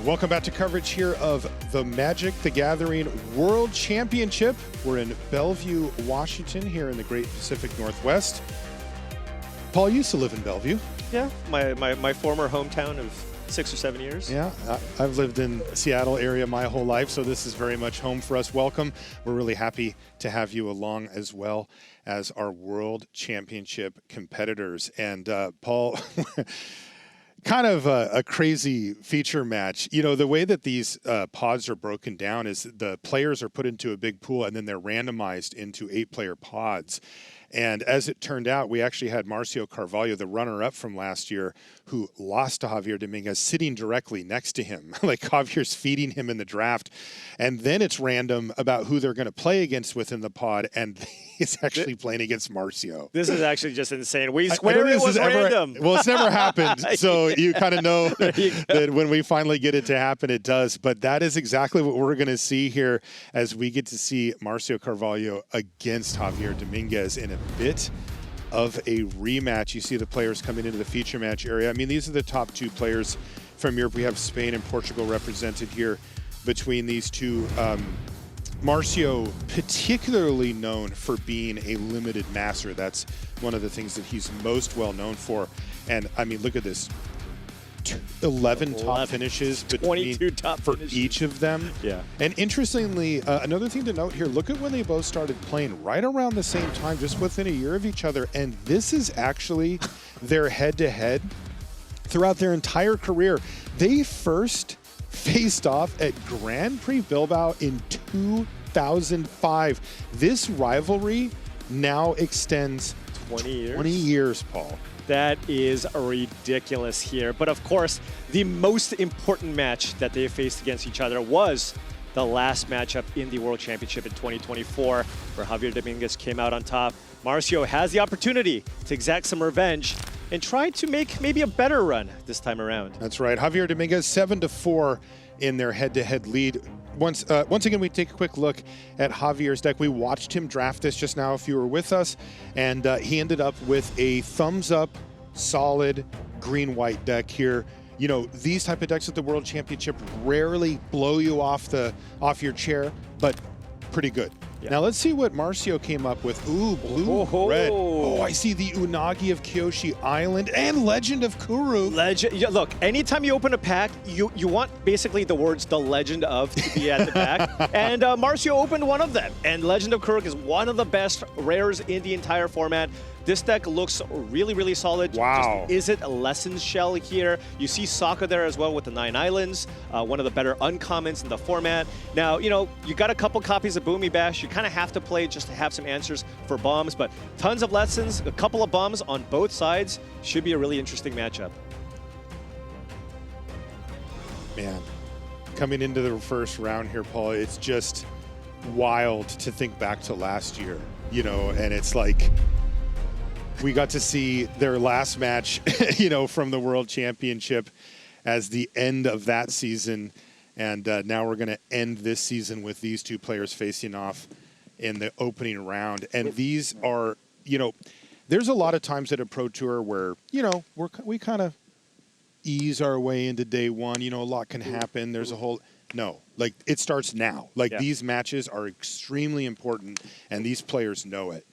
Welcome back to coverage here of the Magic the Gathering World Championship. We're in Bellevue, Washington, here in the Great Pacific Northwest. Paul used to live in Bellevue. Yeah, my former hometown of 6 or 7 years. Yeah, I've lived in the Seattle area my whole life, so this is very much home for us. Welcome. We're really happy to have you along, as well as our World Championship competitors. And Paul, kind of a crazy feature match. You know, the way that these pods are broken down is the players are put into a big pool and then they're randomized into 8-player pods. And as it turned out, we actually had Marcio Carvalho, the runner-up from last year, who lost to Javier Dominguez, sitting directly next to him. Like Javier's feeding him in the draft. And then it's random about who they're going to play against within the pod, and he's actually playing against Marcio. This is actually just insane. We swear it was random. Well, it's never happened, so you kind of know that when we finally get it to happen, it does. But that is exactly what we're going to see here as we get to see Marcio Carvalho against Javier Dominguez in a bit of a rematch. You see the players coming into the feature match area. I mean, these are the top 2 players from Europe. We have Spain and Portugal represented here between these two. Marcio, particularly known for being a limited master. That's one of the things that he's most well known for. And I mean, look at this. 11 top finishes between for each of them. Yeah. And interestingly, another thing to note here, look at when they both started playing right around the same time, just within a year of each other. And this is actually their head-to-head throughout their entire career. They first faced off at Grand Prix Bilbao in 2005. This rivalry now extends 20 years. 20 years, Paul. That is ridiculous here. But of course, the most important match that they faced against each other was the last matchup in the World Championship in 2024, where Javier Dominguez came out on top. Marcio has the opportunity to exact some revenge and try to make maybe a better run this time around. That's right. Javier Dominguez 7-4 in their head-to-head lead. Once again, we take a quick look at Javier's deck. We watched him draft this just now if you were with us, and he ended up with a thumbs-up, solid green-white deck here. You know, these type of decks at the World Championship rarely blow you off your chair, but pretty good. Yeah. Now let's see what Marcio came up with. Ooh, blue, red. Oh, I see the Unagi of Kyoshi Island and Legend of Kuruk. Yeah, look, anytime you open a pack, you want basically the words "the Legend of" to be at the back. And Marcio opened one of them. And Legend of Kuruk is one of the best rares in the entire format. This deck looks really, really solid. Wow. Just is it a Lessons Shell here? You see Sokka there as well with the 9 Islands, one of the better uncommons in the format. Now, you know, you got a couple copies of Boomy Bash. You kind of have to play just to have some answers for bombs, but tons of lessons, a couple of bombs on both sides. Should be a really interesting matchup. Man, coming into the first round here, Paul, it's just wild to think back to last year, you know, and it's like, we got to see their last match, you know, from the World Championship as the end of that season. And now we're going to end this season with these two players facing off in the opening round. And these are, you know, there's a lot of times at a Pro Tour where, you know, we kind of ease our way into day one. You know, a lot can happen. There's a whole... No, like it starts now. Like these matches are extremely important, and these players know it.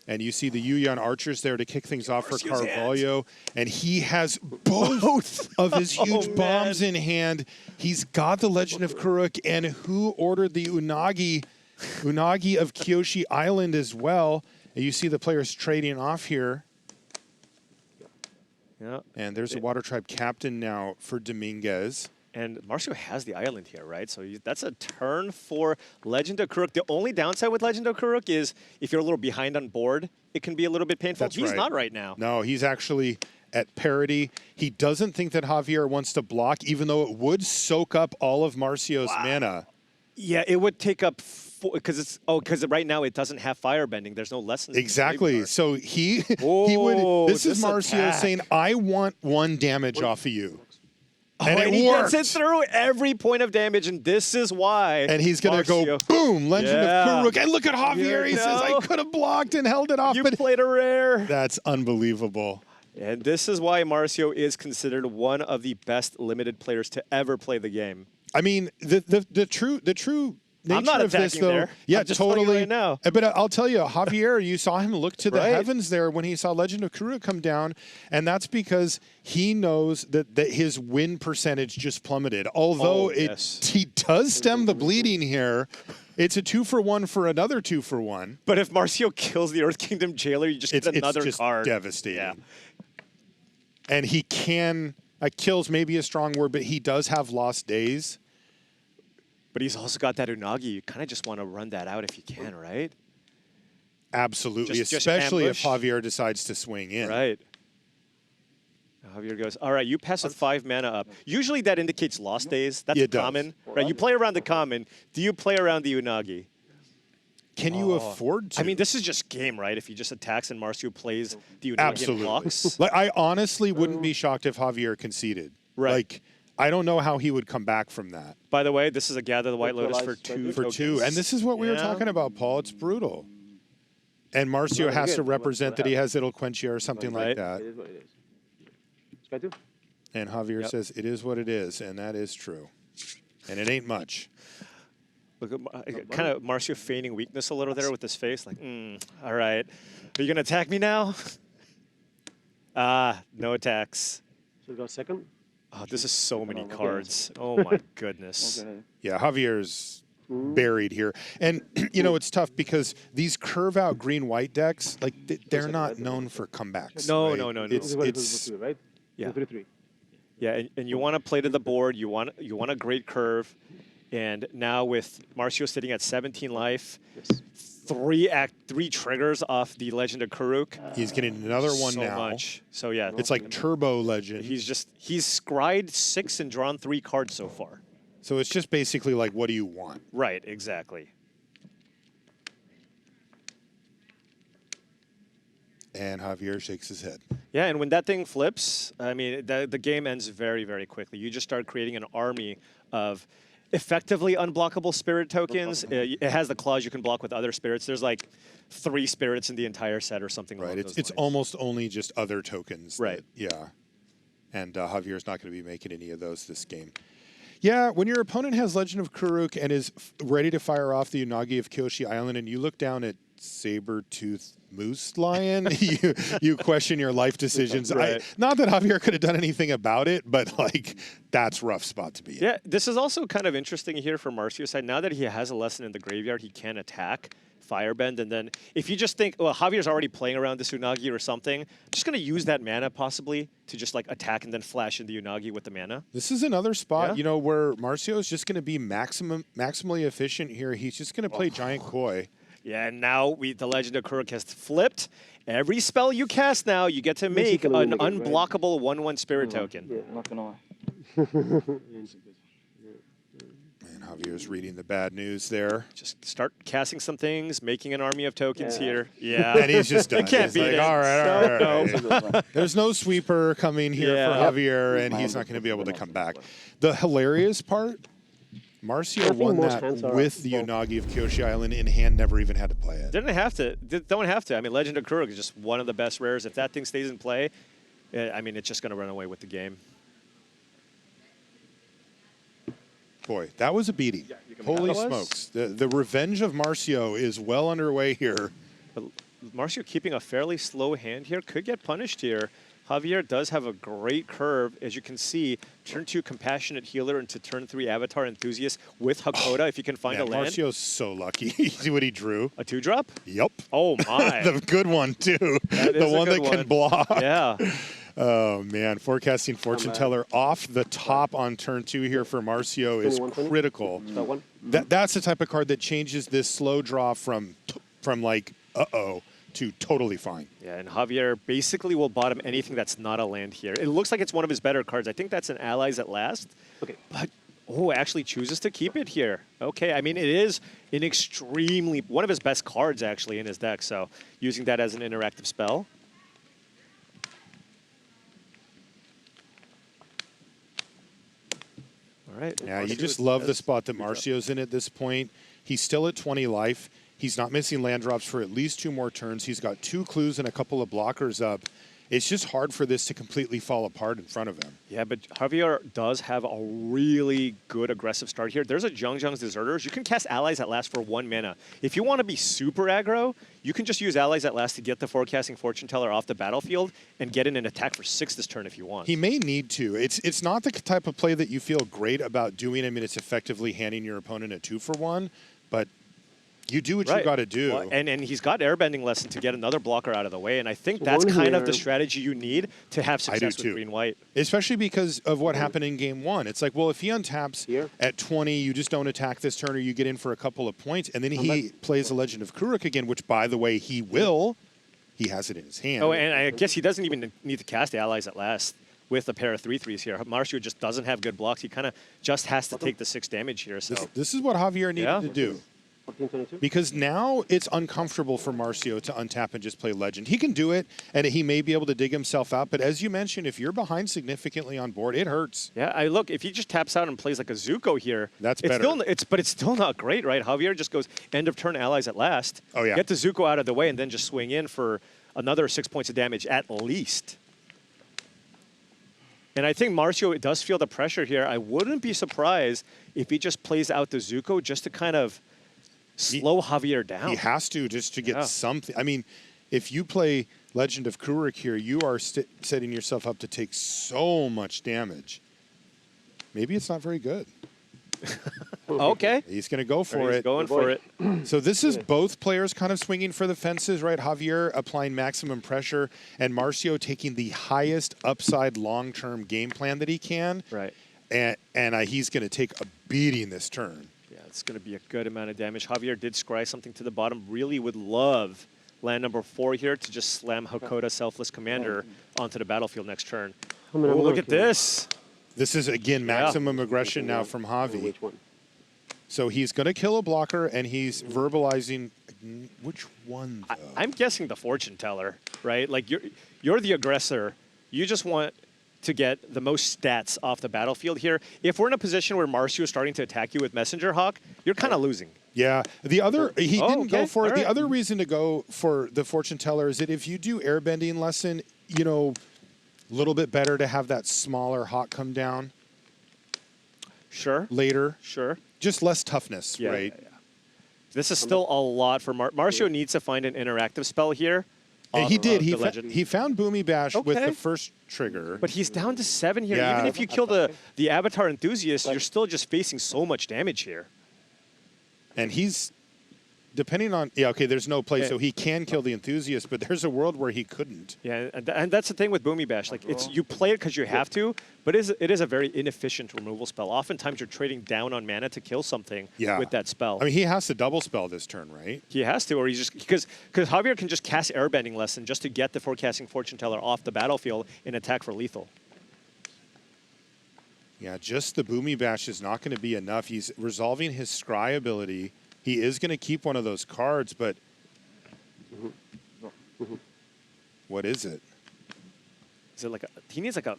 And you see the Yuyan Archers there to kick things off for Carvalho. And he has both of his huge bombs in hand. He's got the Legend of Kuruk. And who ordered the Unagi of Kyoshi Island as well. And you see the players trading off here. Yeah. And there's a Water Tribe captain now for Dominguez. And Marcio has the island here, right? So that's a turn for Legend of Kuruk. The only downside with Legend of Kuruk is if you're a little behind on board, it can be a little bit painful. He's not right now. No, he's actually at parity. He doesn't think that Javier wants to block, even though it would soak up all of Marcio's mana. Yeah, it would take up because right now it doesn't have firebending. There's no lessons. Exactly. So he would. This is Marcio saying, "I want 1 damage off of you." And he gets it through every point of damage, and this is why. And he's going to go, boom, Legend of Kuruk. And look at Javier. He says, I could have blocked and held it off. You played a rare. That's unbelievable. And this is why Marcio is considered one of the best limited players to ever play the game. I mean, the true nature I'm not of this, attacking though. there. Yeah, I'm just telling you totally. right now. But I'll tell you, Javier, you saw him look to the Right. heavens there when he saw Legend of Korra come down, and that's because he knows that his win percentage just plummeted. Although he does stem the bleeding here. It's a 2-for-1 for another 2-for-1. But if Marcio kills the Earth Kingdom Jailer, you just get another it's just card. devastating. Yeah. And he can, kills maybe a strong word, but he does have lost days. But he's also got that Unagi. You kind of just want to run that out if you can, right? Absolutely, Just especially if ambush. Javier decides to swing in. Right. Javier goes, all right, you pass with 5 mana up. Usually that indicates lost days. That's It does. common. Right, you play around the common. Do you play around the Unagi? Can you afford to? I mean, this is just game, right? If he just attacks and Marcio plays the Unagi and Absolutely. blocks. Like, I honestly wouldn't be shocked if Javier conceded. Right. Like, I don't know how he would come back from that. By the way, this is a Gather the White Lotus for 2 For tokens. 2. And this is what we were Yeah. talking about, Paul. It's brutal. And Marcio has to represent that he has Eloquentia or something like Right. that. It is what it is. Sky 2. And Javier Yep. says, it is what it is, and that is true. And it ain't much. Look at kind of Marcio feigning weakness a little there with his face. Like, all right. Are you going to attack me now? No attacks. Should go second. Oh, this is so many cards. Oh, my goodness. Okay. Yeah, Javier's buried here. And, it's tough because these curve-out green-white decks, like, they're not known for comebacks. No, right? no. This is what it is, right? Yeah. 3-3. Yeah, and you want to play to the board. You want a great curve. And now with Marcio sitting at 17 life, Yes. 3 triggers off the Legend of Karuk. He's getting another one so now. much. So yeah, It's like Turbo Legend. he's scryed 6 and drawn 3 cards so far. So it's just basically like, what do you want? Right, exactly. And Javier shakes his head. Yeah, and when that thing flips, I mean, the game ends very, very quickly. You just start creating an army of effectively unblockable spirit tokens. It has the clause you can block with other spirits. There's like 3 spirits in the entire set or something Right. along It's those lines. almost only just other tokens. Right. Yeah. And Javier's not going to be making any of those this game. Yeah, when your opponent has Legend of Karuk and is ready to fire off the Unagi of Kyoshi Island, and you look down at Saber-Tooth Moose Lion, you question your life decisions. Right. Not that Javier could have done anything about it, but like that's a rough spot to be in. Yeah, this is also kind of interesting here for Marcio's side. Now that he has a lesson in the graveyard, he can attack Firebend, and then if you just think, well, Javier's already playing around this Unagi or something, just going to use that mana possibly to just like attack and then flash in the Unagi with the mana. This is another spot, Yeah. where Marcio is just going to be maximally efficient here. He's just going to play Giant Koi. Yeah, and now the Legend of Kuruk has flipped. Every spell you cast now, you get to make Basically, an we make it, right? unblockable 1/1 spirit token. Yeah, not gonna lie. And Javier's reading the bad news there. Just start casting some things, making an army of tokens here. Yeah. And he's just done. You can't He's beat like, it. all right. No. There's no sweeper coming here Yeah. for Javier, and he's not going to be able to come back. The hilarious part, Marcio think won most that hands are with the both. Unagi of Kyoshi Island in hand, never even had to play it. Don't have to. I mean, Legend of Kuruk is just one of the best rares. If that thing stays in play, I mean, it's just going to run away with the game. Boy, that was a beating. Holy That was. smokes. The revenge of Marcio is well underway here. But Marcio keeping a fairly slow hand here could get punished here. Javier does have a great curve, as you can see. Turn 2 Compassionate Healer into turn 3 Avatar Enthusiast with Hakoda if you can find Man, a land. Marcio's so lucky. See what he drew? A 2-drop? Yep. Oh my. The good one, too. That The is a one that good can one. block. Yeah. Oh, man. Forecasting Fortune Teller off the top on turn 2 here for Marcio is 21, critical. That one. That's the type of card that changes this slow draw from like, uh-oh, to totally fine. Yeah, and Javier basically will bottom anything that's not a land here. It looks like it's one of his better cards. I think that's an Allies at Last. Okay. But, actually chooses to keep it here. Okay, I mean, it is an extremely, one of his best cards, actually, in his deck. So, using that as an interactive spell. All right. Yeah, you Marcio just love the does- spot that Marcio's in at this point. He's still at 20 life. He's not missing land drops for at least 2 more turns. He's got 2 clues and a couple of blockers up. it's just hard for this to completely fall apart in front of him. Yeah, but Javier does have a really good aggressive start here. There's a Zhang's Deserters. You can cast Allies at Last for 1 mana. If you want to be super aggro, you can just use Allies at Last to get the Forecasting Fortune Teller off the battlefield and get in an attack for 6 this turn if you want. He may need to. It's not the type of play that you feel great about doing. I mean, it's effectively handing your opponent a 2-for-1, but you do what you got to do. Well, and he's got Airbending Lesson to get another blocker out of the way, and I think So that's one kind of the here- strategy you need to have success with too. green-white. Especially because of what happened in game 1. It's like, well, if he untaps Here. at 20, you just don't attack this turn or you get in for a couple of points, and then he plays the Legend of Kuruk again, which, by the way, he will. He has it in his hand. Oh, and I guess he doesn't even need to cast the Allies at Last with a pair of 3/3s here. Marcio just doesn't have good blocks. He kind of just has to take the 6 damage here. So This is what Javier needed Yeah. to do. 14-22. Because now it's uncomfortable for Marcio to untap and just play Legend. He can do it, and he may be able to dig himself out. But as you mentioned, if you're behind significantly on board, it hurts. yeah, look, if he just taps out and plays like a Zuko here, That's it's better. But it's still not great, right? Javier just goes end of turn Allies at Last. Oh, yeah. Get the Zuko out of the way and then just swing in for another 6 points of damage at least. And I think Marcio does feel the pressure here. I wouldn't be surprised if he just plays out the Zuko just to kind of slow Javier down. He has to just to get Yeah. something. I mean, if you play Legend of Kuruk here, you are setting yourself up to take so much damage. Maybe it's not very good. Okay. He's going to go for He's it. going for it. So this is both players kind of swinging for the fences, right? Javier applying maximum pressure and Marcio taking the highest upside long-term game plan that he can. Right. And he's going to take a beating this turn. Yeah, it's going to be a good amount of damage. Javier did scry something to the bottom. Really would love land number 4 here to just slam Hakoda Selfless Commander onto the battlefield next turn. How many Oh, look numbers at do you have? this. This is, again, maximum aggression now from Javi. Which one? So he's going to kill a blocker, and he's verbalizing which one, though? I'm guessing the Fortune Teller, right? Like you're the aggressor. You just want to get the most stats off the battlefield here. If we're in a position where Marcio is starting to attack you with Messenger Hawk, you're kind of losing. Yeah. The other, he didn't go okay. for it. All The right. other reason to go for the Fortune Teller is that if you do Airbending Lesson, you know, a little bit better to have that smaller Hawk come down Sure. later. Sure. Just less toughness, Yeah, right? yeah, yeah. This is still a lot for Marcio. Needs to find an interactive spell here. And he off did. of the Legend. He found Boomy Bash with Okay. the first trigger. But he's down to 7 here. Yeah. Even if you kill the Avatar Enthusiast, you're still just facing so much damage here. And he's, depending on, yeah, okay, there's no play, Yeah. so he can kill the Enthusiast, but there's a world where he couldn't. Yeah, and that's the thing with Boomy Bash. Like, you play it because you have to, but it is a very inefficient removal spell. Oftentimes, you're trading down on mana to kill something with that spell. I mean, he has to double spell this turn, right? He has to, or he's just because Javier can just cast Airbending Lesson just to get the Forecasting Fortune Teller off the battlefield and attack for lethal. Yeah, just the Boomy Bash is not going to be enough. He's resolving his scry ability. He is going to keep one of those cards, but what is it? Is it like he needs like a?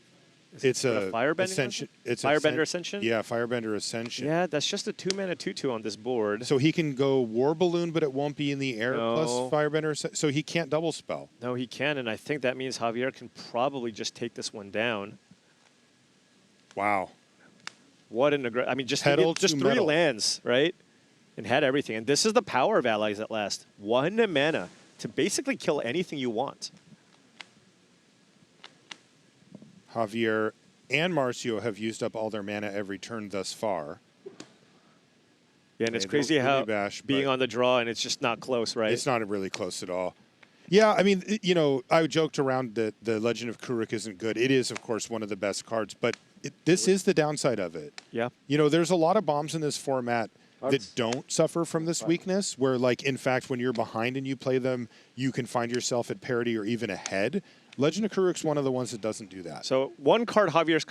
It's a Firebending Ascension. Lesson? It's Firebender Ascension? Yeah, Firebender Ascension. Yeah, that's just a 2-mana 2/2 on this board. So he can go War Balloon, but it won't be in the air plus No. Firebender Ascension. So he can't double spell. No, he can, and I think that means Javier can probably just take this one down. Wow. What an I mean, just Pedal just to 3 metal. lands, right? And had everything. And this is the power of Allies at Last. 1 mana to basically kill anything you want. Javier and Marcio have used up all their mana every turn thus far. Yeah, and it's They crazy don't how really bash, being but- on the draw and it's just not close, right? It's not really close at all. Yeah, I mean, you know, I joked around that the Legend of Kuruk isn't good. It is, of course, one of the best cards, but this is the downside of it. Yeah. You know, there's a lot of bombs in this format that Cards. don't suffer from this weakness, where, like, in fact, when you're behind and you play them, you can find yourself at parity or even ahead. Legend of Kuruk's one of the ones that doesn't do that. So one card Javier's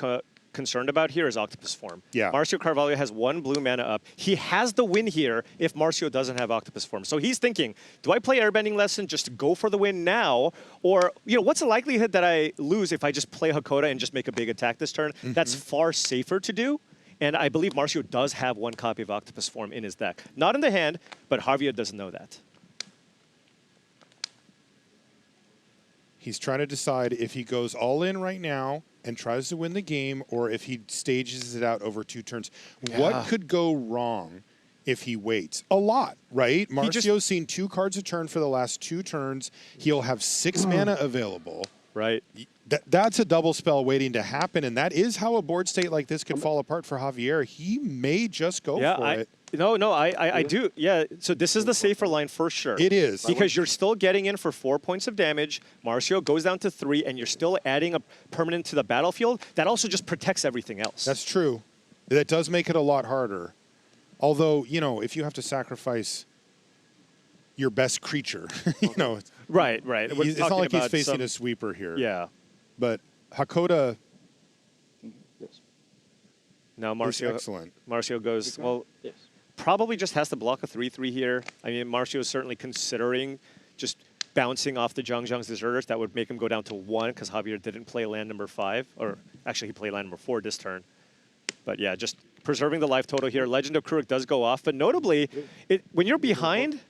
concerned about here is Octopus Form. Yeah. Marcio Carvalho has 1 blue mana up. He has the win here if Marcio doesn't have Octopus Form. So he's thinking, do I play Airbending Lesson just to go for the win now? Or, you know, what's the likelihood that I lose if I just play Hakoda and just make a big attack this turn? That's far safer to do. And I believe Marcio does have 1 copy of Octopus Form in his deck. Not in the hand, but Javier doesn't know that. He's trying to decide if he goes all in right now and tries to win the game or if he stages it out over 2 turns. Yeah. What could go wrong if he waits? A lot, right? Marcio's seen 2 cards a turn for the last 2 turns. He'll have 6 mana available. Right. That's a double spell waiting to happen, and that is how a board state like this could fall apart for Javier. He may just go for it. No, I do. Yeah, so this is the safer line for sure. It is. Because you're still getting in for 4 points of damage. Marcio goes down to 3, and you're still adding a permanent to the battlefield. That also just protects everything else. That's true. That does make it a lot harder. Although, you know, if you have to sacrifice your best creature, you know. Right. It's not like he's facing a sweeper here. Yeah. But Hakoda Now is Marcio, excellent. Marcio goes, well, Yes. probably just has to block a 3/3 here. I mean, Marcio is certainly considering just bouncing off the Zhang's Deserters. That would make him go down to 1 because Javier didn't play land number 5. Or actually, he played land number 4 this turn. But yeah, just preserving the life total here. Legend of Kruik does go off. But notably, when you're behind,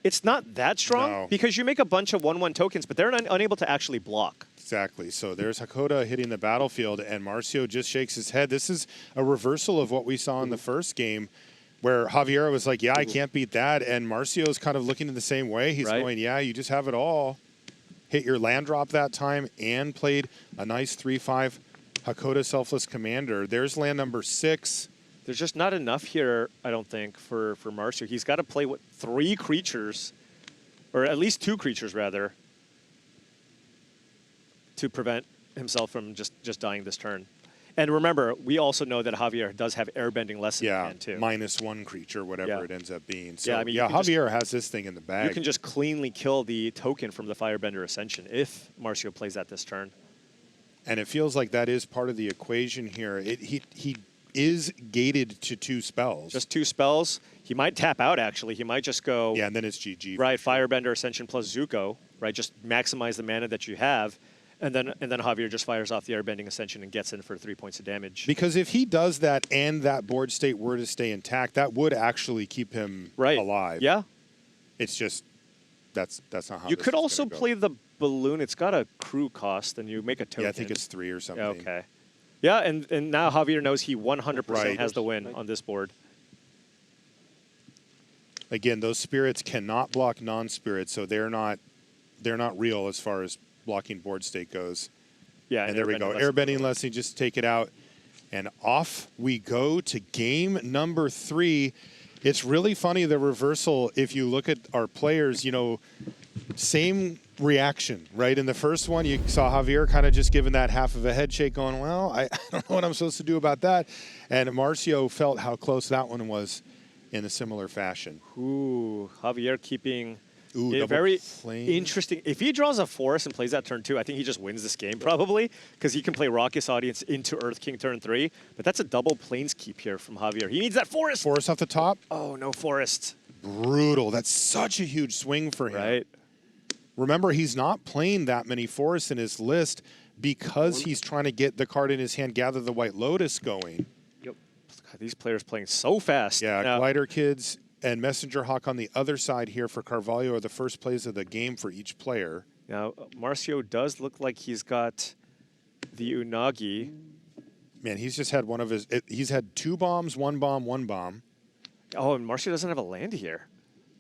it's not that strong No. because you make a bunch of 1/1 tokens, but they're unable to actually block. Exactly. So there's Hakoda hitting the battlefield, and Marcio just shakes his head. This is a reversal of what we saw in the first game, where Javier was like, yeah, I can't beat that. And Marcio's kind of looking in the same way. He's going, yeah, you just have it all. Hit your land drop that time and played a nice 3/5 Hakoda Selfless Commander. There's land number 6. There's just not enough here, I don't think, for Marcio. He's got to play, 3 creatures, or at least 2 creatures, rather, to prevent himself from just dying this turn. And remember, we also know that Javier does have airbending less in hand, too. -1 creature, whatever it ends up being. So, Yeah, I mean, Javier has this thing in the bag. You can just cleanly kill the token from the Firebender Ascension if Marcio plays that this turn. And it feels like that is part of the equation here. He is gated to 2 spells. Just 2 spells. He might tap out, actually. He might just go... Yeah, and then it's GG. Right, Firebender Ascension plus Zuko, right? Just maximize the mana that you have. And then Javier just fires off the Airbending Ascension and gets in for 3 points of damage. Because if he does that and that board state were to stay intact, that would actually keep him alive. Yeah. It's just, that's not how You this could is also gonna go. play the balloon. It's got a crew cost, and you make a token. Yeah, I think it's 3 or something. Yeah, okay. Yeah, and now Javier knows he 100% Right. has the win on this board. Again, those spirits cannot block non-spirits, so they're not real as far as blocking board state goes. Yeah, And there we go. Airbending lesson, just take it out. And off we go to game number 3. It's really funny, the reversal, if you look at our players, you know, same reaction, right? In the first one, you saw Javier kind of just giving that half of a head shake going, well, I don't know what I'm supposed to do about that. And Marcio felt how close that one was in a similar fashion. Ooh, Javier keeping Ooh, a double very flame. interesting. If he draws a forest and plays that turn 2, I think he just wins this game probably because he can play Raucous Audience into Earth King turn 3. But that's a double Planeskeep here from Javier. He needs that forest. Forest off the top. Oh, no forest. Brutal. That's such a huge swing for him. Right. Remember, he's not playing that many forests in his list because he's trying to get the card in his hand, Gather the White Lotus, going. Yep. God, these players playing so fast. Yeah, Now, Glider Kids and Messenger Hawk on the other side here for Carvalho are the first plays of the game for each player. now, Marcio does look like he's got the Unagi. Man, he's just had he's had 2 bombs, 1 bomb, 1 bomb. Oh, and Marcio doesn't have a land here.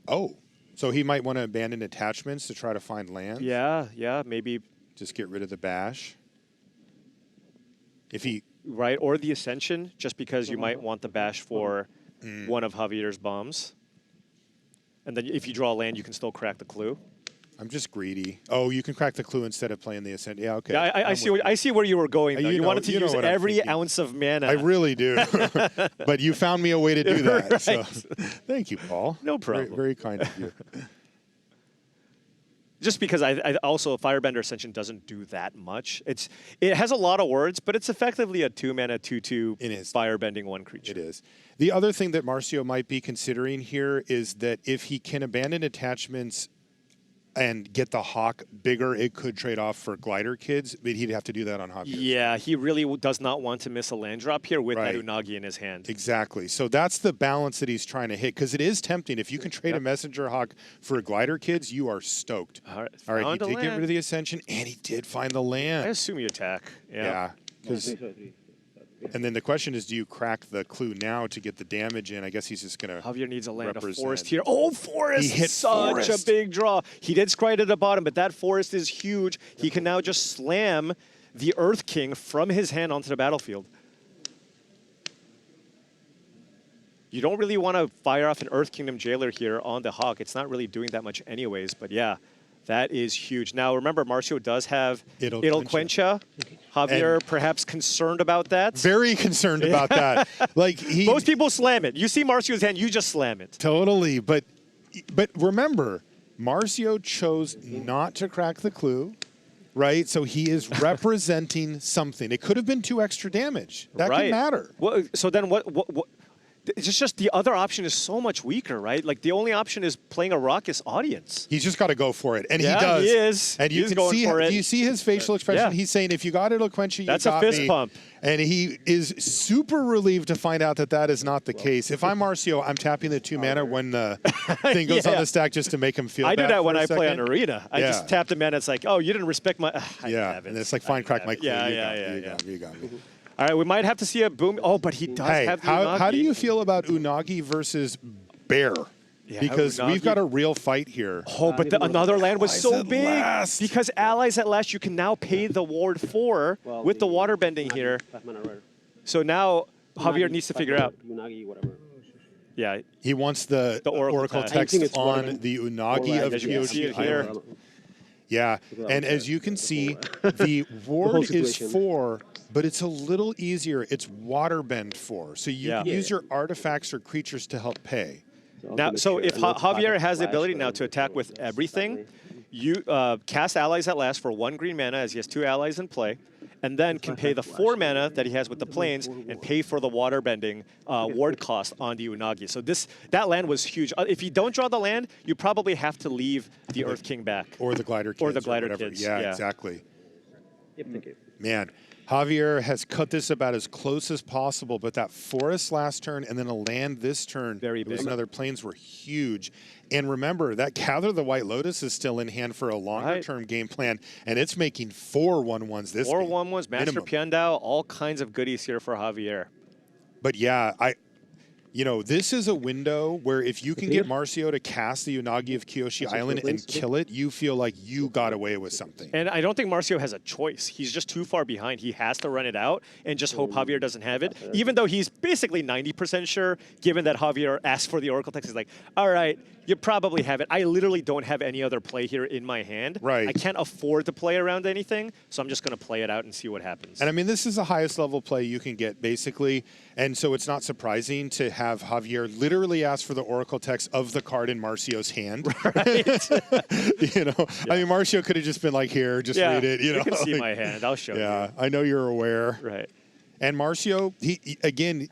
Oh, so he might want to abandon attachments to try to find land. Yeah, maybe. Just get rid of the bash. If he... Right, or the Ascension, just because you might want the bash for one of Javier's bombs. And then if you draw a land, you can still crack the clue. I'm just greedy. Oh, you can crack the clue instead of playing the Ascent. Yeah, okay. Yeah, I see where you were going, though. You wanted to you know use what I'm every thinking. ounce of mana. I really do. But you found me a way to do that. Right. So thank you, Paul. No problem. Very, very kind of you. Just because I also, Firebender Ascension doesn't do that much. It has a lot of words, but it's effectively a 2-mana, 2/2 It is. Firebending 1 creature. It is. The other thing that Marcio might be considering here is that if he can abandon attachments and get the Hawk bigger, it could trade off for glider kids, but he'd have to do that on Javier. Yeah, he really does not want to miss a land drop here with Right. that Unagi in his hand. Exactly. So that's the balance that he's trying to hit, because it is tempting. If you can trade a Messenger Hawk for a glider kids, you are stoked. All right, All right, he found a did get land. rid of the Ascension, and he did find the I land. assume you attack. Yeah. 'Cause- and then the question is, do you crack the clue now to get the damage in? I guess he's just going to... Javier needs a land, a represent. forest here. Oh, forest! He hit Such forest. a big draw. He did scry to the bottom, but that forest is huge. He can now just slam the Earth King from his hand onto the battlefield. You don't really want to fire off an Earth Kingdom Jailer here on the Hawk. It's not really doing that much anyways, but yeah, that is huge. Now, remember, Marcio does have It'll Quencha. Javier perhaps concerned about that. Very concerned about that. Like he Most people slam it. You see Marcio's hand, you just slam it. totally, but remember, Marcio chose not to crack the clue, right? So he is representing something. It could have been 2 extra damage. That Right. could matter. Well, so then what? It's just the other option is so much weaker, right? Like the only option is playing a raucous audience. He's just got to go for it, and Yeah, he does. he is. And you He's can going see. for it. Do you see his facial expression? Yeah. He's saying, "If you got it, Quencha, you That's a got fist me." pump. And he is super relieved to find out that that is not the case. If I'm Marcio, I'm tapping the 2 mana when the thing goes on Yeah. the stack just to make him feel. I do bad that for when a I play on second. Arena. I Yeah. just tap the man. It's like, oh, you didn't respect my. I Yeah, have it. and it's like, I fine, crack have my it. clue. Yeah, You yeah, got me, yeah, you yeah. got me, you got me. All right, we might have to see a boom. Oh, but he does Hey, have the how do Unagi. you feel about Unagi versus Bear? Yeah, Because we've Unagi- got a real fight here. Oh, but another land was Allies so at big last. because allies at last. You can now pay the ward 4 with the water bending here. 5 mana rare. So now Javier Unagi, needs to 5 figure mana, out. Unagi, whatever. Yeah, He wants the Oracle Oracle text. I think text it's on water- the Unagi Or of as you can see Kyoshi it here. Island. Yeah, and as you can see, the whole ward is situation. 4, but it's a little easier. It's waterbend 4, so you Yeah. can use your artifacts or creatures to help pay. Now, so if Javier has the ability now to attack with everything, you cast allies at last for 1 green mana as he has 2 allies in play, and then can pay the 4 mana that he has with the planes and pay for the water bending ward cost on the Unagi. So that land was huge. If you don't draw the land, you probably have to leave the Earth King back. Or the glider kids. Or the glider whatever. kids, Yeah, yeah. exactly. Yep, thank you. Man, Javier has cut this about as close as possible, but that forest last turn and then a land this turn, Very it was big. another planes were huge. And remember, that Gather the White Lotus is still in hand for a longer-term game plan, and it's making 4 1/1s this Or game, 1/1s, Master minimum. Piandao, all kinds of goodies here for Javier. But yeah, this is a window where if you can get Marcio to cast the Unagi of Kyoshi Island and kill it, you feel like you got away with something. And I don't think Marcio has a choice. He's just too far behind. He has to run it out and just hope Javier doesn't have it. Even though he's basically 90% sure, given that Javier asked for the Oracle text, he's like, all right, you probably have it. I literally don't have any other play here in my hand. Right. I can't afford to play around anything, so I'm just going to play it out and see what happens. And I mean, this is the highest level play you can get, basically. And so it's not surprising to have Javier literally ask for the Oracle text of the card in Marcio's hand. I mean, Marcio could have just been like, here, just read it. You can see my hand. I'll show Yeah, you. I know you're aware. Right. And Marcio, he again,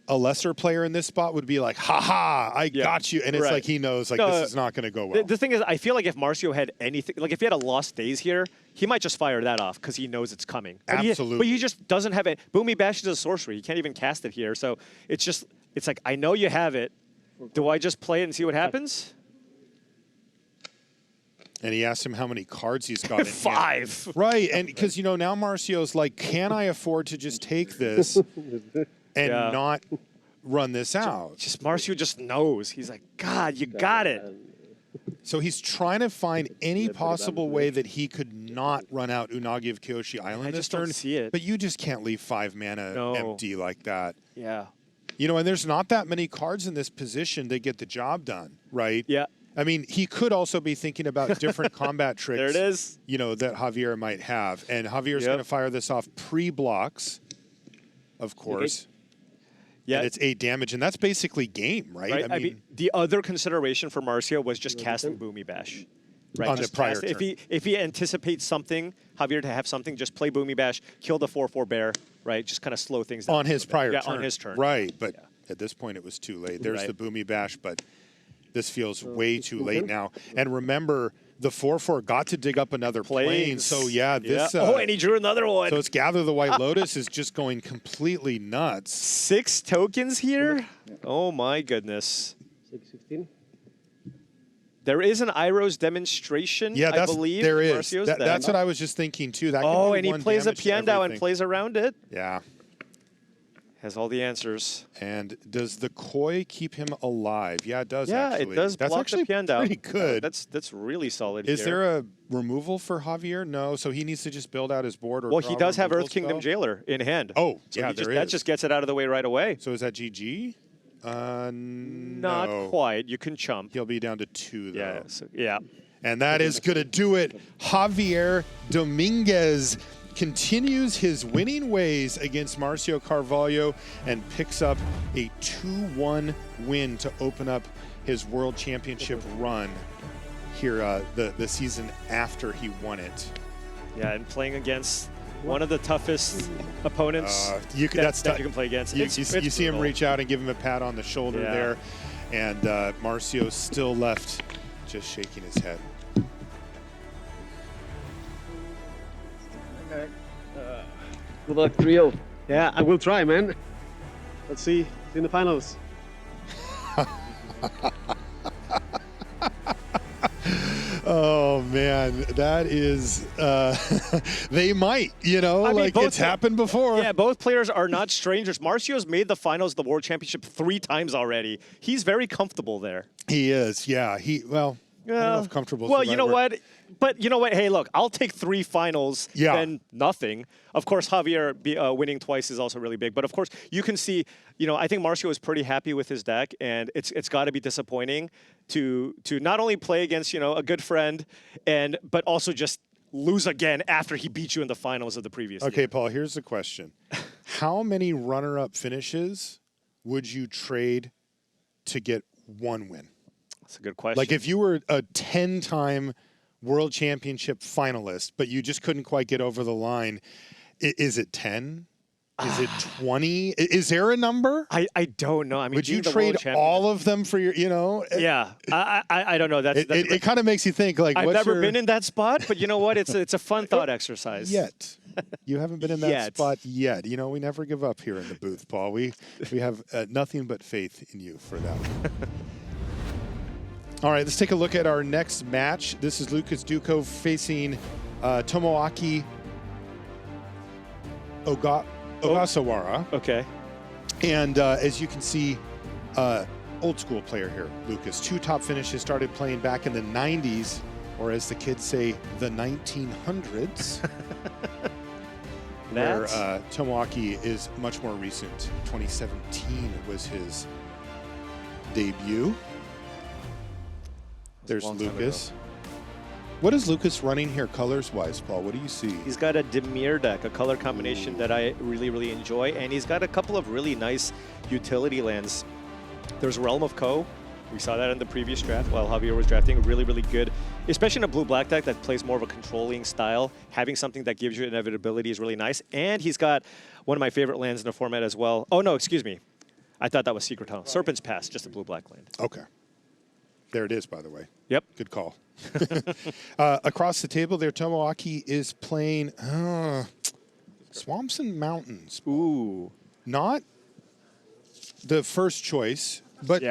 a lesser player in this spot would be like, ha, I got you. And it's Right. like he knows, like, No, this is not going to go well. The thing is, I feel like if Marcio had anything, like if he had a lost days here, he might just fire that off because he knows it's coming. But Absolutely. But he just doesn't have it. Boomy Bash is a sorcery. He can't even cast it here. So it's like, I know you have it. Do I just play it and see what happens? And he asked him how many cards he's got in hand. 5. Right, and because, now Marcio's like, can I afford to just take this and Yeah. not run this out? Just Marcio just knows. He's like, God, you got it. So he's trying to find any possible way that he could not run out Unagi of Kyoshi Island I this just don't turn. see it. But you just can't leave 5 mana No. empty like that. Yeah. And there's not that many cards in this position that get the job done, right? Yeah. I mean, he could also be thinking about different combat tricks. There it is. That Javier might have. And Javier's Yep. going to fire this off pre-blocks, of course. Yeah. And it's 8 damage, and that's basically game, right? Right. I mean, the other consideration for Marcio was just casting Boomy Bash. Right. On the Just prior cast- turn. If he anticipates something, Javier to have something, just play Boomy Bash, kill the 4/4 bear, right? Just kind of slow things down. on his prior Yeah, turn. on his turn. Right, but at this point it was too late. There's Right. the Boomy Bash, but This feels way too late now. And remember, the 4-4 got to dig up another plane. So, yeah, this... oh, and he drew another one. So it's Gather the White Lotus is just going completely nuts. 6 tokens here? Oh, my goodness. 6-15. There is an Iroh's demonstration, I believe. There is. That's what I was just thinking, too. That and he plays a Piandao and plays around it. Yeah. Has all the answers. And does the Koi keep him alive? Yeah, it does, actually. Yeah, it does That's block actually the Piandao. pretty good. That's really solid Is here. there a removal for Javier? No, so he needs to just build out his board. Or well, he does have Earth spell? Kingdom Jailer in hand. Oh, so yeah, that just gets it out of the way right away. So is that GG? Not no. quite. You can chump. He'll be down to 2, though. Yeah. Yeah. And that is going to do it. Javier Dominguez continues his winning ways against Marcio Carvalho and picks up a 2-1 win to open up his World Championship run here the season after he won it. Yeah, and playing against one of the toughest opponents that you can play against. You see him reach out and give him a pat on the shoulder there, and Marcio still left just shaking his head. Good luck, trio. Yeah, I will try, man. Let's see in the finals. Oh man, that is they might, it's happened before. Yeah, both players are not strangers. Marcio's made the finals of the World Championship 3 times already. He's very comfortable there. He is, yeah. I don't know if comfortable. Well, you know what? But you know what? Hey, look, I'll take 3 finals than nothing. Of course, Javier winning twice is also really big. But of course, you can see, I think Marcio is pretty happy with his deck, and it's got to be disappointing to not only play against a good friend, but also just lose again after he beat you in the finals of the previous year. Okay, Paul, here's the question. How many runner-up finishes would you trade to get 1 win? That's a good question. Like if you were a 10-time World Championship finalist, but you just couldn't quite get over the line, is it 10? Is it 20? Is there a number? I don't know. I mean, would you trade all of them for your, Yeah, I don't know. It kind of makes you think, like, I've never been in that spot, but you know what? It's a fun thought exercise. Yet. You haven't been in that spot yet. We never give up here in the booth, Paul. We have nothing but faith in you for that one. All right, let's take a look at our next match. This is Lucas Duchow facing Tomoaki Ogasawara. Okay. And as you can see, old school player here, Lucas. 2 top finishes, started playing back in the 90s, or as the kids say, the 1900s. where Tomoaki is much more recent. 2017 was his debut. There's Lucas. What is Lucas running here colors-wise, Paul? What do you see? He's got a Dimir deck, a color combination that I really, really enjoy, and he's got a couple of really nice utility lands. There's Realm of Ko. We saw that in the previous draft while Javier was drafting. Really, really good, especially in a blue-black deck that plays more of a controlling style. Having something that gives you inevitability is really nice. And he's got one of my favorite lands in the format as well. Oh, no, excuse me. I thought that was Secret Tunnel. Serpent's Pass, just a blue-black land. Okay. There it is, by the way. Yep. Good call. Across the table there, Tomoaki is playing Swamps and Mountains. Ooh. Not the first choice, but,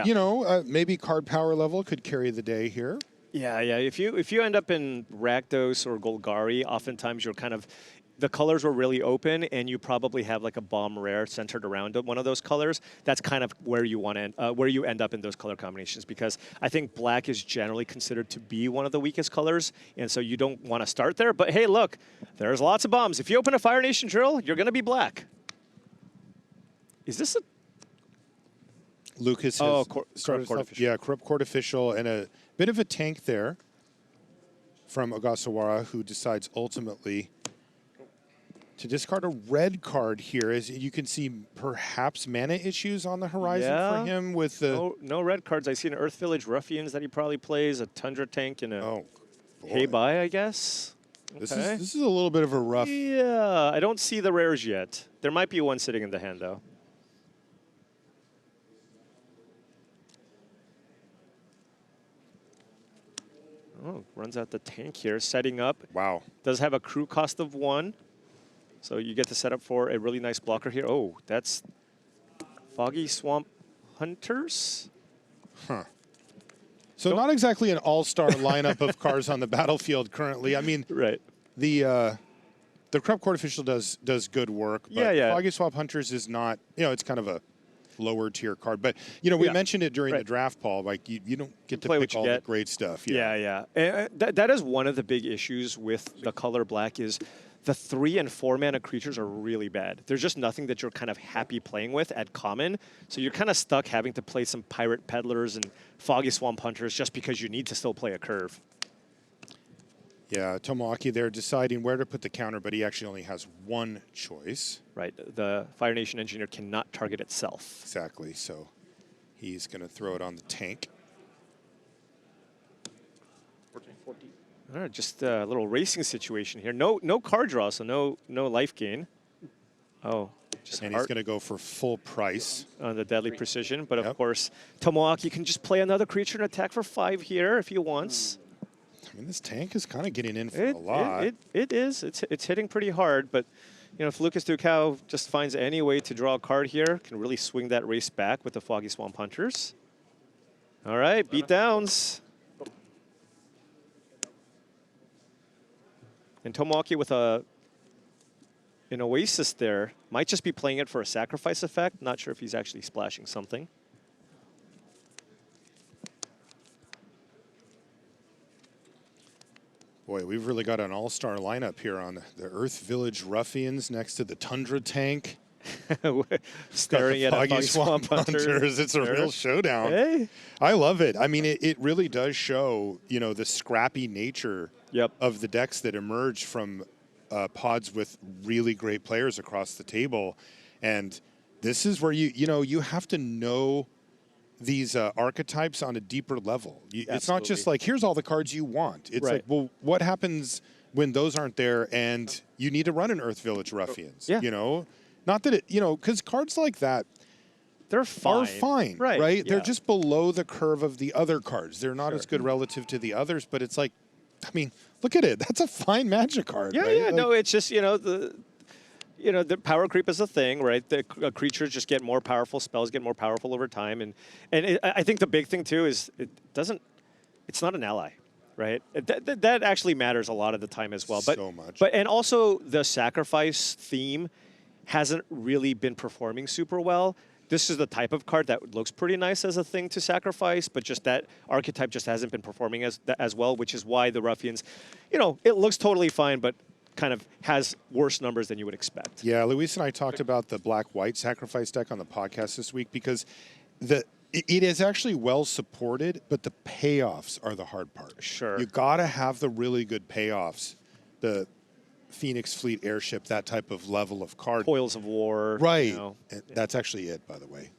maybe card power level could carry the day here. Yeah. If you end up in Rakdos or Golgari, oftentimes you're kind of... The colors were really open, and you probably have like a bomb rare centered around one of those colors. That's kind of where you want to where you end up in those color combinations, because I think black is generally considered to be one of the weakest colors, and so you don't want to start there. But hey, look, there's lots of bombs. If you open a Fire Nation drill, you're going to be black. Is this a Lucas has started Corrupt Court Official, and a bit of a tank there from Ogasawara, who decides ultimately to discard a red card here. As you can see, perhaps mana issues on the horizon for him with the... No red cards. I see an Earth Village Ruffians that he probably plays, a Tundra tank, and a Hey Bye, I guess. This is a little bit of a rough... Yeah, I don't see the rares yet. There might be one sitting in the hand, though. Oh, runs out the tank here, setting up. Wow. Does have a crew cost of 1. So you get to set up for a really nice blocker here. Oh, that's Foggy Swamp Hunters. Huh. So not exactly an all-star lineup of cars on the battlefield currently. I mean, Right. the Crop Court official does good work, but Yeah. Foggy Swamp Hunters is not, it's kind of a lower tier card. But, we mentioned it during the draft, Paul, like you don't get to pick all the great stuff. Yeah. And that is one of the big issues with the color black is the 3 and 4 mana creatures are really bad. There's just nothing that you're kind of happy playing with at common. So you're kind of stuck having to play some Pirate Peddlers and Foggy Swamp Hunters just because you need to still play a curve. Yeah, Tomoaki there deciding where to put the counter, but he actually only has one choice. Right, the Fire Nation Engineer cannot target itself. Exactly, so he's going to throw it on the tank. All right, just a little racing situation here. No card draw, so no life gain. Oh, and he's going to go for full price on the Deadly Precision, but of course, Tomoaki can just play another creature and attack for 5 here if he wants. I mean, this tank is kind of getting in for a lot. It is. It's hitting pretty hard, but if Lucas Duchow just finds any way to draw a card here, can really swing that race back with the Foggy Swamp Hunters. All right, beat downs. And Tomoaki with an Oasis there might just be playing it for a sacrifice effect. Not sure if he's actually splashing something. Boy, we've really got an all-star lineup here on the Earth Village Ruffians next to the Tundra tank. Staring at Foggy a Swamp Hunters. It's a real showdown. Hey. I love it. I mean, it really does show, the scrappy nature of the decks that emerge from pods with really great players across the table. And this is where you have to know these archetypes on a deeper level. It's not just like, here's all the cards you want. It's like, well, what happens when those aren't there and you need to run an Earth Village Ruffians? Not that it, because cards like that, they're fine. Are fine, right? They're just below the curve of the other cards. They're not as good relative to the others, but it's like, I mean, look at it. That's a fine Magic card, right? Yeah, no, it's just, the power creep is a thing, right? The creatures just get more powerful, spells get more powerful over time. And I think the big thing, too, is it's not an ally, right? That actually matters a lot of the time as well. So much. And also the sacrifice theme hasn't really been performing super well. This is the type of card that looks pretty nice as a thing to sacrifice, but just that archetype just hasn't been performing as well, which is why the Ruffians, it looks totally fine, but kind of has worse numbers than you would expect. Yeah, Luis and I talked about the black-white sacrifice deck on the podcast this week because it is actually well supported, but the payoffs are the hard part. Sure. You got to have the really good payoffs. The Phoenix Fleet Airship, that type of level of card. Coils of War. Right. That's actually it, by the way.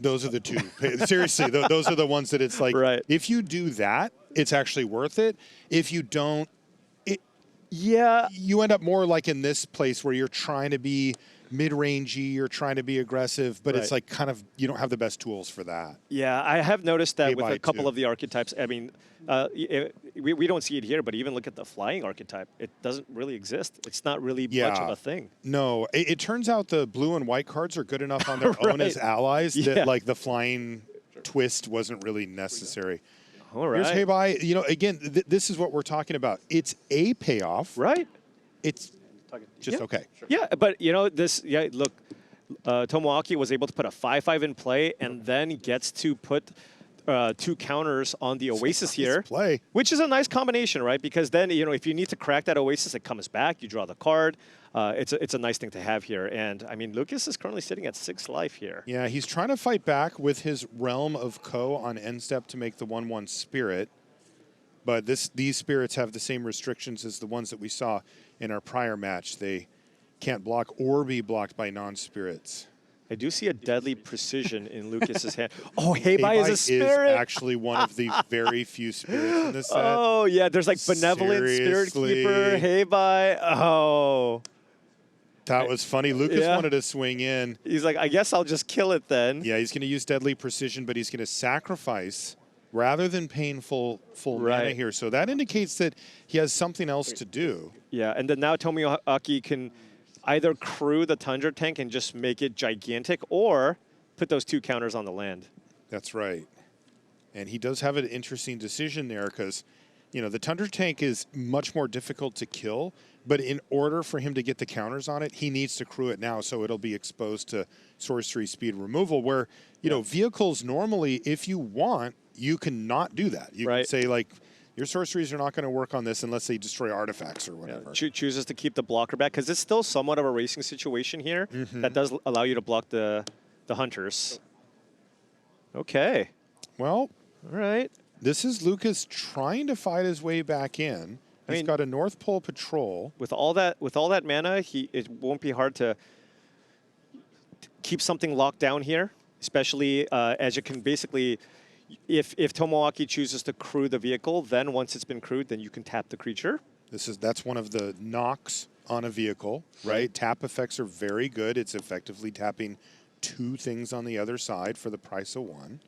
Those are the two. Seriously, those are the ones that it's like, if you do that, it's actually worth it. If you don't, you end up more like in this place where you're trying to be mid-rangey, you're trying to be aggressive, but it's like kind of, you don't have the best tools for that. Yeah, I have noticed that with a couple of the archetypes. I mean, we don't see it here, but even look at the flying archetype. It doesn't really exist. It's not really much of a thing. No, it turns out the blue and white cards are good enough on their own as allies that like the flying twist wasn't really necessary. All right. Here's Heibai. Again, this is what we're talking about. It's a payoff. Right. It's just okay. Sure. Yeah, but look, Tomoaki was able to put a 5/5 in play and then gets to put 2 counters on the Oasis here, which is a nice combination, right? Because then, if you need to crack that Oasis, it comes back, you draw the card. It's a nice thing to have here. And, I mean, Lucas is currently sitting at 6 life here. Yeah, he's trying to fight back with his Realm of Ko on end step to make the 1/1 Spirit. But these Spirits have the same restrictions as the ones that we saw in our prior match. They can't block or be blocked by non-spirits. I do see a Deadly Precision in Lucas's hand. Oh, Heibai is a spirit. Is actually one of the very few spirits in this set. Oh, yeah, there's like Benevolent Spirit Keeper, Heibai. Oh. That was funny. Lucas wanted to swing in. He's like, I guess I'll just kill it then. Yeah, he's going to use Deadly Precision, but he's going to sacrifice rather than paying full mana here. So that indicates that he has something else to do. Yeah, and then now Tomoaki can either crew the Tundra tank and just make it gigantic, or put those 2 counters on the land. That's right. And he does have an interesting decision there because, you know, the Tundra tank is much more difficult to kill, but in order for him to get the counters on it, he needs to crew it now so it'll be exposed to sorcery speed removal where, you know, vehicles normally, if you want, you can not do that. You can say, like, your sorceries are not going to work on this unless they destroy artifacts or whatever. Chooses to keep the blocker back because it's still somewhat of a racing situation here that does allow you to block the hunters. Okay. Well, all right. This is Lucas trying to fight his way back in. He's got a North Pole patrol. With all that mana, it won't be hard to keep something locked down here, especially as you can basically, if Tomoaki chooses to crew the vehicle, then once it's been crewed, then you can tap the creature. That's one of the knocks on a vehicle, right? Tap effects are very good. It's effectively tapping 2 things on the other side for the price of 1.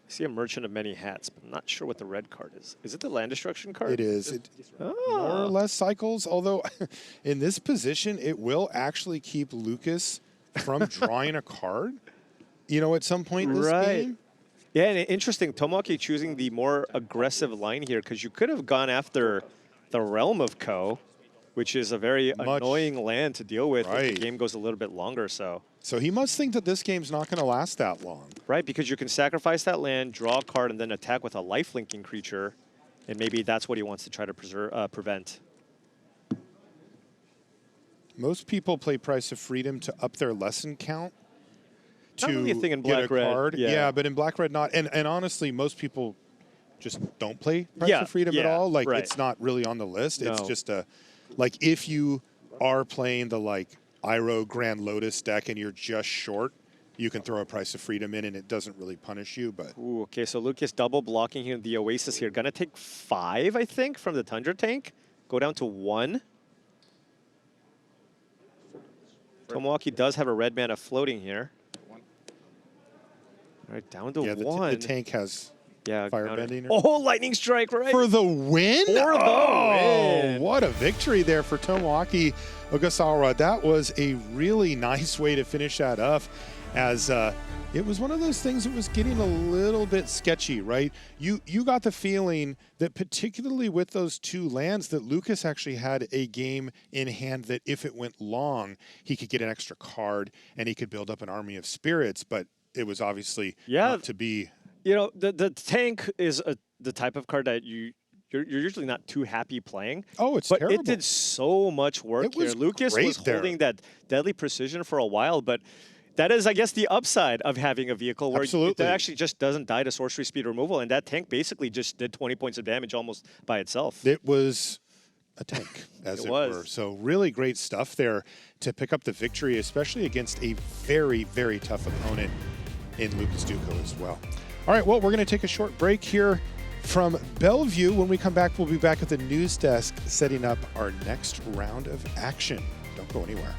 I see a Merchant of Many Hats, but I'm not sure what the red card is. Is it the land destruction card? It is. It more or less cycles, although in this position, it will actually keep Lucas from drawing a card, you know, at some point in this game. Yeah, and interesting, Tomoaki choosing the more aggressive line here because you could have gone after the Realm of Ko, which is a very annoying land to deal with if the game goes a little bit longer. So he must think that this game's not going to last that long. Right, because you can sacrifice that land, draw a card, and then attack with a life-linking creature, and maybe that's what he wants to try to prevent. Most people play Price of Freedom to up their lesson count to not really a thing in get a black-red. card. Yeah, but in Black-Red not. And honestly, most people just don't play Price of Freedom at all. Like, it's not really on the list. It's just a, like, if you are playing the, like, Iroh Grand Lotus deck and you're just short, you can throw a Price of Freedom in and it doesn't really punish you. But ooh, okay, so Lucas double blocking here the Oasis here. Gonna take 5, I think, from the Tundra tank. Go down to 1. Tomoaki does have a red mana floating here. All right, down to 1. The tank has firebending. Oh, lightning strike, right? For the win? For the win. What a victory there for Tomoaki Ogasawara. That was a really nice way to finish that up, as it was one of those things that was getting a little bit sketchy, right? You got the feeling that particularly with those 2 lands that Lucas actually had a game in hand that if it went long, he could get an extra card and he could build up an army of spirits, but it was obviously not to be. You know, the tank is the type of card that you're usually not too happy playing. Oh, it's but terrible. It did so much work here. Lucas was holding that deadly precision for a while, but that is, I guess, the upside of having a vehicle where it actually just doesn't die to sorcery speed removal, and that tank basically just did 20 points of damage almost by itself. It was a tank, as it were. So really great stuff there to pick up the victory, especially against a very, very tough opponent in Lucas Duchow as well. All right, well, we're going to take a short break here from Bellevue. When we come back, we'll be back at the news desk setting up our next round of action. Don't go anywhere.